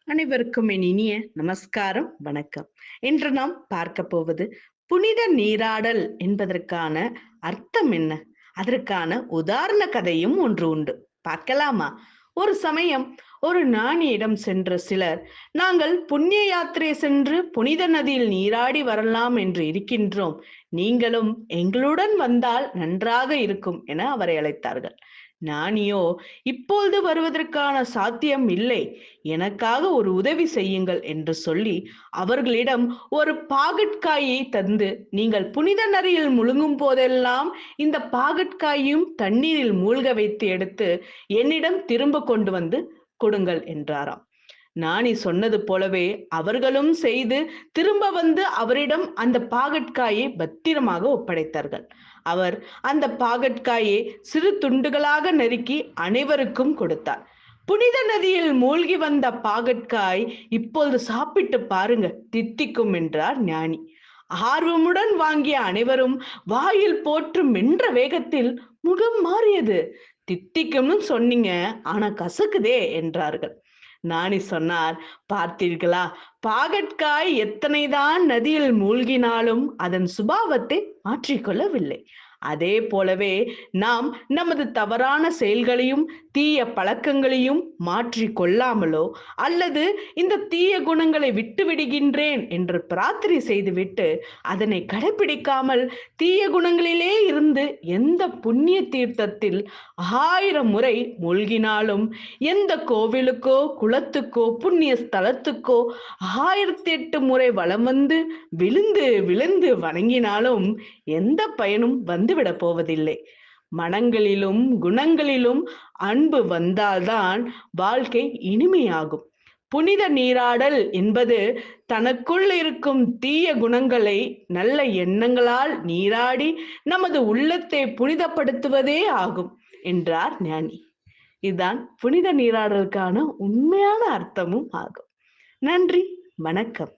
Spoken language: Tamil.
அனைவருக்கும் என் இனிய நமஸ்காரம், வணக்கம். இன்று நாம் பார்க்க போவது புனித நீராடல் என்பதற்கான அர்த்தம் என்ன? அதற்கான உதாரண கதையும் ஒன்று உண்டு. பார்க்கலாமா? ஒரு சமயம் ஒரு ஞானியிடம் சென்ற சிலர், நாங்கள் புண்ணிய யாத்திரை சென்று புனித நதியில் நீராடி வரலாம் என்று இருக்கின்றோம். நீங்களும் எங்களுடன் வந்தால் நன்றாக இருக்கும் என அவரை அழைத்தார்கள். ஞானியோ, இப்பொழுது வருவதற்கான சாத்தியம் இல்லை. எனக்காக ஒரு உதவி செய்யுங்கள் என்று சொல்லி அவர்களிடம் ஒரு பாகற்காயை தந்து, நீங்கள் புனித நதியில் முழுகும் போதெல்லாம் இந்த பாகற்காயையும் தண்ணீரில் மூழ்க வைத்து எடுத்து என்னிடம் திரும்ப கொண்டு வந்து கொடுங்கள் என்றாராம். ஞானி சொன்னது போலவே அவர்களும் செய்து திரும்ப வந்து அவரிடம் அந்த பாகற்காயை பத்திரமாக ஒப்படைத்தார்கள். அவர் அந்த பாகற்காயை சிறு துண்டுகளாக நறுக்கி அனைவருக்கும் கொடுத்தார். புனித நதியில் மூழ்கி வந்த பாகற்காய் இப்பொழுது சாப்பிட்டு பாருங்க, தித்திக்கும் என்றார் ஞானி. ஆர்வமுடன் வாங்கிய அனைவரும் வாயில் போட்டு மென்ற வேகத்தில் முகம் மாறியது. தித்திக்கும்னு சொன்னீங்க, ஆனா கசக்குதே என்றார்கள். ஞானி சொன்னார், பார்த்தீர்களா, பாகற்காய் எத்தனைதான் நதியில் மூழ்கினாலும் அதன் சுபாவத்தை மாற்றிக்கொள்ளவில்லை. அதே போலவே நாம் நமது தவறான செயல்களையும் தீய பழக்கங்களையும் மாற்றி கொள்ளாமலோ அல்லது இந்த தீய குணங்களை விட்டு விடுகின்றேன் என்று பிரார்த்தனை செய்துவிட்டு அதனை கடைபிடிக்காமல் தீய குணங்களிலே இருந்து எந்த புண்ணிய தீர்த்தத்தில் 1000 முறை மூழ்கினாலும், எந்த கோவிலுக்கோ குளத்துக்கோ புண்ணிய ஸ்தலத்துக்கோ 1008 முறை வலம் வந்து விழுந்து விழுந்து வணங்கினாலும் எந்த பயனும் வந்துவிட போவதில்லை. மனங்களிலும் குணங்களிலும் அன்பு வந்தால்தான் வாழ்க்கை இனிமையாகும். புனித நீராடல் என்பது தனக்குள் இருக்கும் தீய குணங்களை நல்ல எண்ணங்களால் நீராடி நமது உள்ளத்தை புனிதப்படுத்துவதே ஆகும் என்றார் ஞானி. இதுதான் புனித நீராடலுக்கான உண்மையான அர்த்தமும் ஆகும். நன்றி, வணக்கம்.